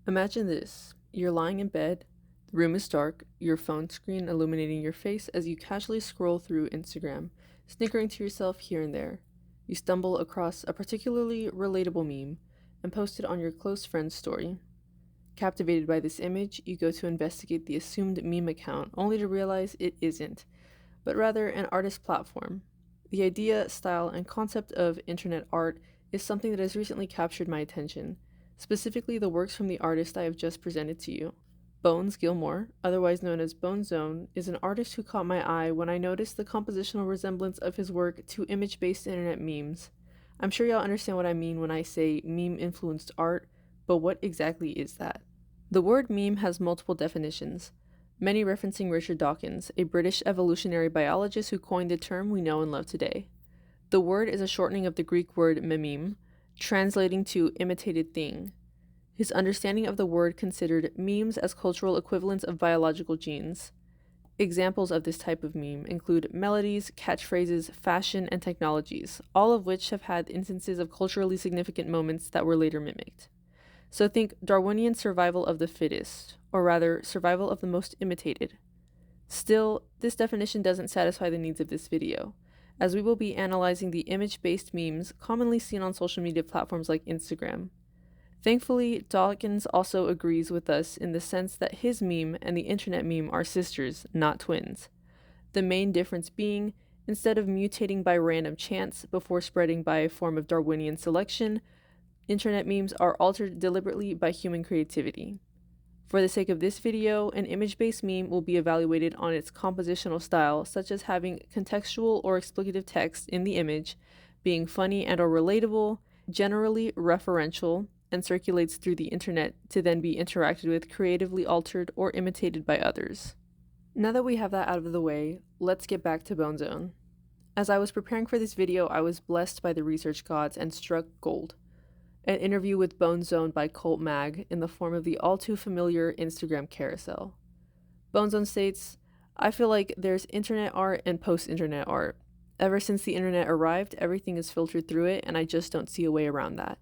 Imagine this. You're lying in bed, the room is dark, your phone screen illuminating your face as you casually scroll through Instagram, snickering to yourself here and there. You stumble across a particularly relatable meme and post it on your close friend's story. Captivated by this image, you go to investigate the assumed meme account only to realize it isn't, but rather an artist platform. The idea, style, and concept of internet art is something that has recently captured my attention, specifically the works from the artist I have just presented to you. Bones Gilmore, otherwise known as Bonezone, is an artist who caught my eye when I noticed the compositional resemblance of his work to image based internet memes. I'm sure y'all understand what I mean when I say meme influenced art, but what exactly is that? The word meme has multiple definitions, many referencing Richard Dawkins, a British evolutionary biologist who coined the term we know and love today. The word is a shortening of the Greek word mememe, translating to imitated thing. His understanding of the word considered memes as cultural equivalents of biological genes. Examples of this type of meme include melodies, catchphrases, fashion, and technologies, all of which have had instances of culturally significant moments that were later mimicked. So think Darwinian survival of the fittest, or rather, survival of the most imitated. Still, this definition doesn't satisfy the needs of this video, as we will be analyzing the image-based memes commonly seen on social media platforms like Instagram. Thankfully, Dawkins also agrees with us in the sense that his meme and the internet meme are sisters, not twins. The main difference being, instead of mutating by random chance before spreading by a form of Darwinian selection, internet memes are altered deliberately by human creativity. For the sake of this video, an image-based meme will be evaluated on its compositional style, such as having contextual or explicative text in the image, being funny and or relatable, generally referential, and circulates through the internet to then be interacted with, creatively altered, or imitated by others. Now that we have that out of the way, let's get back to Bonezone. As I was preparing for this video, I was blessed by the research gods and struck gold. An interview with Bonezone by Cult Mag in the form of the all too familiar Instagram carousel. Bonezone states, I feel like there's internet art and post-internet art. Ever since the internet arrived, everything is filtered through it, and I just don't see a way around that.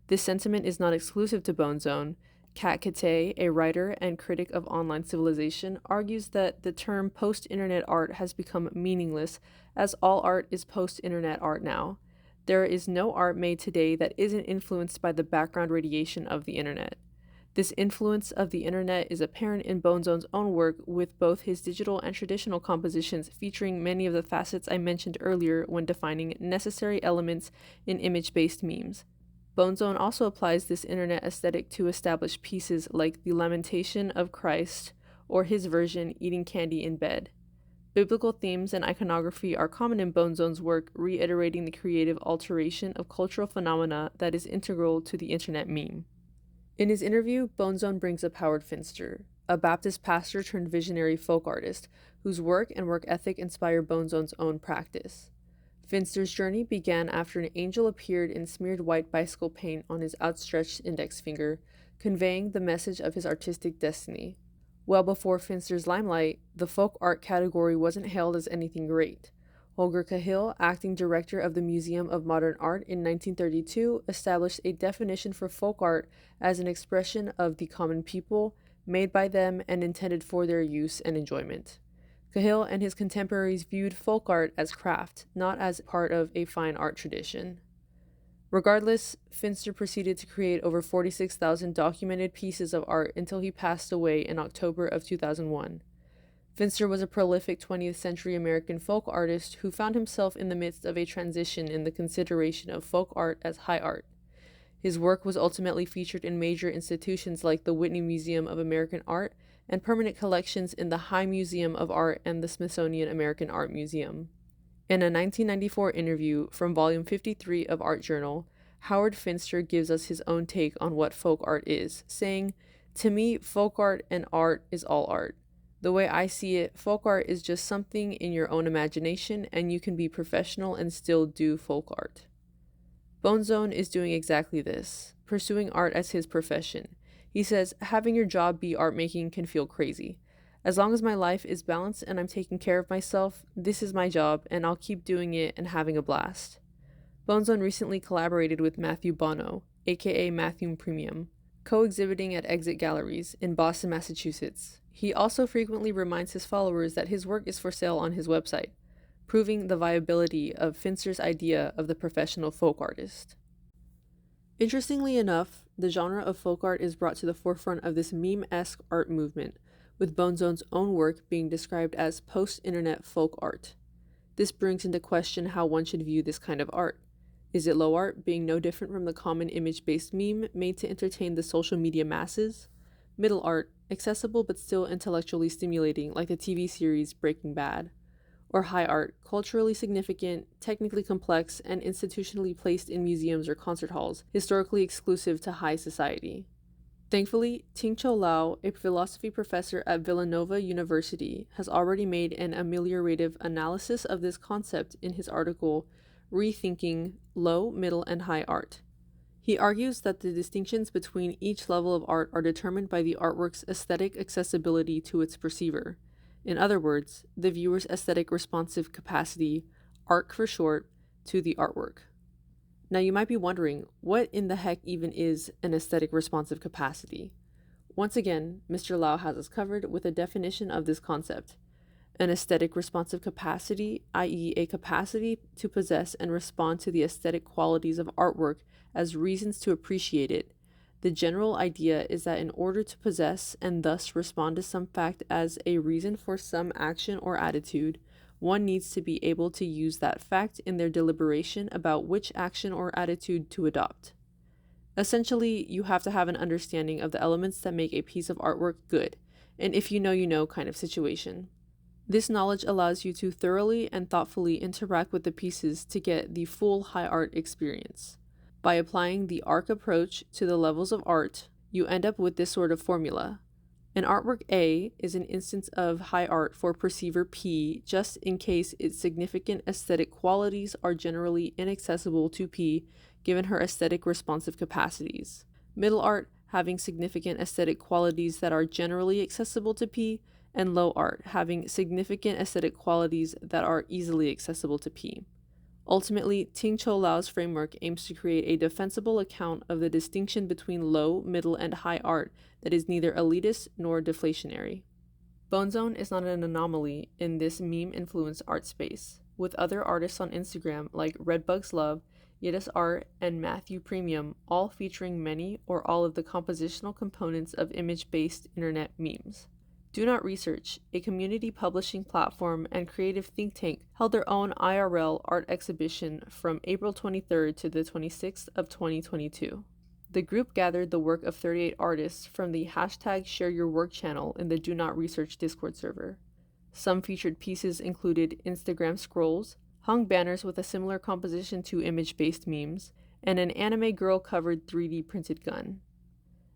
This sentiment is not exclusive to Bonezone. Kat Kate, a writer and critic of online civilization, argues that the term post-internet art has become meaningless as all art is post-internet art now. There is no art made today that isn't influenced by the background radiation of the internet. This influence of the internet is apparent in Bonezone's own work, with both his digital and traditional compositions featuring many of the facets I mentioned earlier when defining necessary elements in image-based memes. Bonezone also applies this internet aesthetic to establish pieces like The Lamentation of Christ or his version Eating Candy in Bed. Biblical themes and iconography are common in Bonezone's work, reiterating the creative alteration of cultural phenomena that is integral to the internet meme. In his interview, Bonezone brings up Howard Finster, a Baptist pastor turned visionary folk artist whose work and work ethic inspire Bonezone's own practice. Finster's journey began after an angel appeared in smeared white bicycle paint on his outstretched index finger, conveying the message of his artistic destiny. Well before Finster's limelight, the folk art category wasn't hailed as anything great. Holger Cahill, acting director of the Museum of Modern Art in 1932, established a definition for folk art as an expression of the common people, made by them and intended for their use and enjoyment. Cahill and his contemporaries viewed folk art as craft, not as part of a fine art tradition. Regardless, Finster proceeded to create over 46,000 documented pieces of art until he passed away in October of 2001. Finster was a prolific 20th century American folk artist who found himself in the midst of a transition in the consideration of folk art as high art. His work was ultimately featured in major institutions like the Whitney Museum of American Art and permanent collections in the High Museum of Art and the Smithsonian American Art Museum. In a 1994 interview from volume 53 of Art Journal, Howard Finster gives us his own take on what folk art is, saying, "To me, folk art and art is all art. The way I see it, folk art is just something in your own imagination, and you can be professional and still do folk art." Bonezone is doing exactly this, pursuing art as his profession. He says, having your job be art making can feel crazy. As long as my life is balanced and I'm taking care of myself, this is my job and I'll keep doing it and having a blast. Bonezone recently collaborated with Matthew Bono, aka Matthew Premium. co-exhibiting at Exit Galleries in Boston, Massachusetts. He also frequently reminds his followers that his work is for sale on his website, proving the viability of Finster's idea of the professional folk artist. Interestingly enough, the genre of folk art is brought to the forefront of this meme-esque art movement, with Bonezone's own work being described as post-internet folk art. This brings into question how one should view this kind of art. Is it low art, being no different from the common image-based meme made to entertain the social media masses? Middle art, accessible but still intellectually stimulating, like the TV series Breaking Bad? Or high art, culturally significant, technically complex, and institutionally placed in museums or concert halls, historically exclusive to high society? Thankfully, Ting-Cho Lau, a philosophy professor at Villanova University, has already made an ameliorative analysis of this concept in his article, Rethinking Low, Middle, and High Art. He argues that the distinctions between each level of art are determined by the artwork's aesthetic accessibility to its perceiver. In other words, the viewer's aesthetic responsive capacity, ARC for short, to the artwork. Now you might be wondering, what in the heck even is an aesthetic responsive capacity? Once again, Mr. Lau has us covered with a definition of this concept. An aesthetic responsive capacity, i.e. a capacity to possess and respond to the aesthetic qualities of artwork as reasons to appreciate it. The general idea is that in order to possess and thus respond to some fact as a reason for some action or attitude, one needs to be able to use that fact in their deliberation about which action or attitude to adopt. Essentially, you have to have an understanding of the elements that make a piece of artwork good, and if you know kind of situation. This knowledge allows you to thoroughly and thoughtfully interact with the pieces to get the full high art experience. By applying the ARC approach to the levels of art, you end up with this sort of formula. An artwork A is an instance of high art for perceiver P just in case its significant aesthetic qualities are generally inaccessible to P given her aesthetic responsive capacities. Middle art having significant aesthetic qualities that are generally accessible to P, and low art having significant aesthetic qualities that are easily accessible to P. Ultimately, Ting-Cho Lau's framework aims to create a defensible account of the distinction between low, middle, and high art that is neither elitist nor deflationary. Bonezone is not an anomaly in this meme-influenced art space, with other artists on Instagram like Redbugs Love, Yidis Art, and Matthew Premium all featuring many or all of the compositional components of image-based internet memes. Do Not Research, a community publishing platform and creative think tank, held their own IRL art exhibition from April 23rd to the 26th of 2022. The group gathered the work of 38 artists from the #ShareYourWork channel in the Do Not Research Discord server. Some featured pieces included Instagram scrolls, hung banners with a similar composition to image-based memes, and an anime girl-covered 3D printed gun.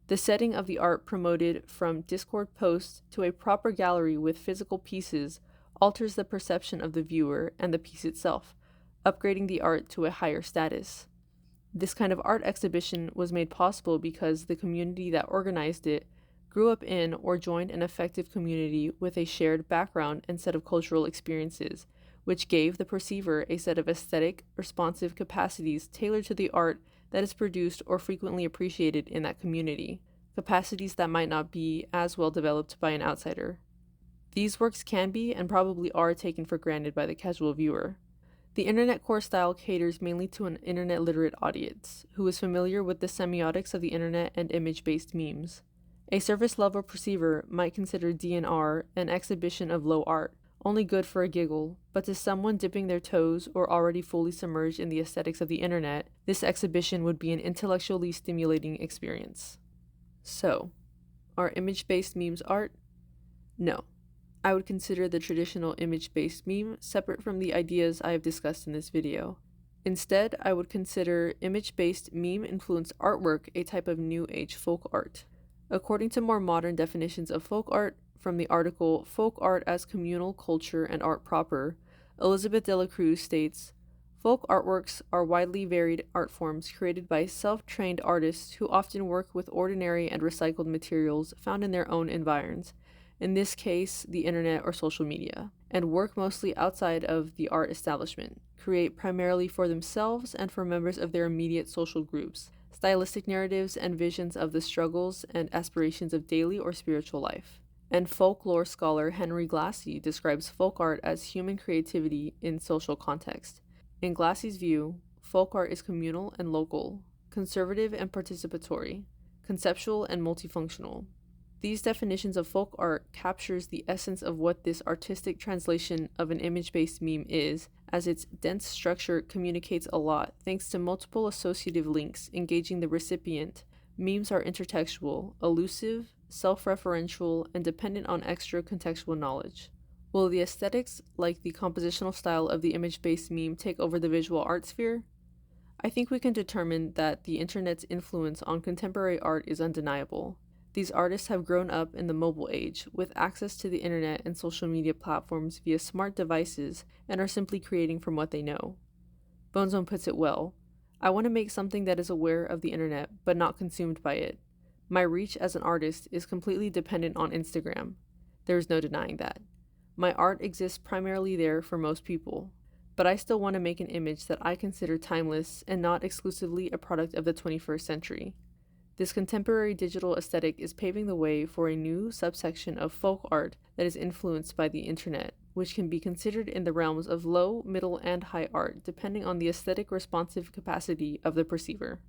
The setting of the art promoted from Discord posts to a proper gallery with physical pieces alters the perception of the viewer and the piece itself, upgrading the art to a higher status. This kind of art exhibition was made possible because the community that organized it grew up in or joined an effective community with a shared background and set of cultural experiences, which gave the perceiver a set of aesthetic, responsive capacities tailored to the art that is produced or frequently appreciated in that community, capacities that might not be as well developed by an outsider. These works can be and probably are taken for granted by the casual viewer. The internet core style caters mainly to an internet literate audience, who is familiar with the semiotics of the internet and image-based memes. A surface level perceiver might consider DNR an exhibition of low art, only good for a giggle, but to someone dipping their toes or already fully submerged in the aesthetics of the internet, this exhibition would be an intellectually stimulating experience. So, are image-based memes art? No. I would consider the traditional image-based meme separate from the ideas I have discussed in this video. Instead, I would consider image-based meme-influenced artwork a type of new age folk art. According to more modern definitions of folk art, from the article Folk Art as Communal Culture and Art Proper, Elizabeth de la Cruz states, folk artworks are widely varied art forms created by self-trained artists who often work with ordinary and recycled materials found in their own environs, in this case, the internet or social media, and work mostly outside of the art establishment, create primarily for themselves and for members of their immediate social groups, stylistic narratives and visions of the struggles and aspirations of daily or spiritual life. And folklore scholar Henry Glassy describes folk art as human creativity in social context. In Glassy's view, folk art is communal and local, conservative and participatory, conceptual and multifunctional. These definitions of folk art captures the essence of what this artistic translation of an image-based meme is, as its dense structure communicates a lot thanks to multiple associative links engaging the recipient. Memes are intertextual, elusive, self-referential, and dependent on extra contextual knowledge. Will the aesthetics, like the compositional style of the image-based meme, take over the visual art sphere? I think we can determine that the internet's influence on contemporary art is undeniable. These artists have grown up in the mobile age, with access to the internet and social media platforms via smart devices, and are simply creating from what they know. Bonezone puts it well. I want to make something that is aware of the internet, but not consumed by it. My reach as an artist is completely dependent on Instagram. There is no denying that. My art exists primarily there for most people, but I still want to make an image that I consider timeless and not exclusively a product of the 21st century. This contemporary digital aesthetic is paving the way for a new subsection of folk art that is influenced by the internet, which can be considered in the realms of low, middle, and high art, depending on the aesthetic responsive capacity of the perceiver.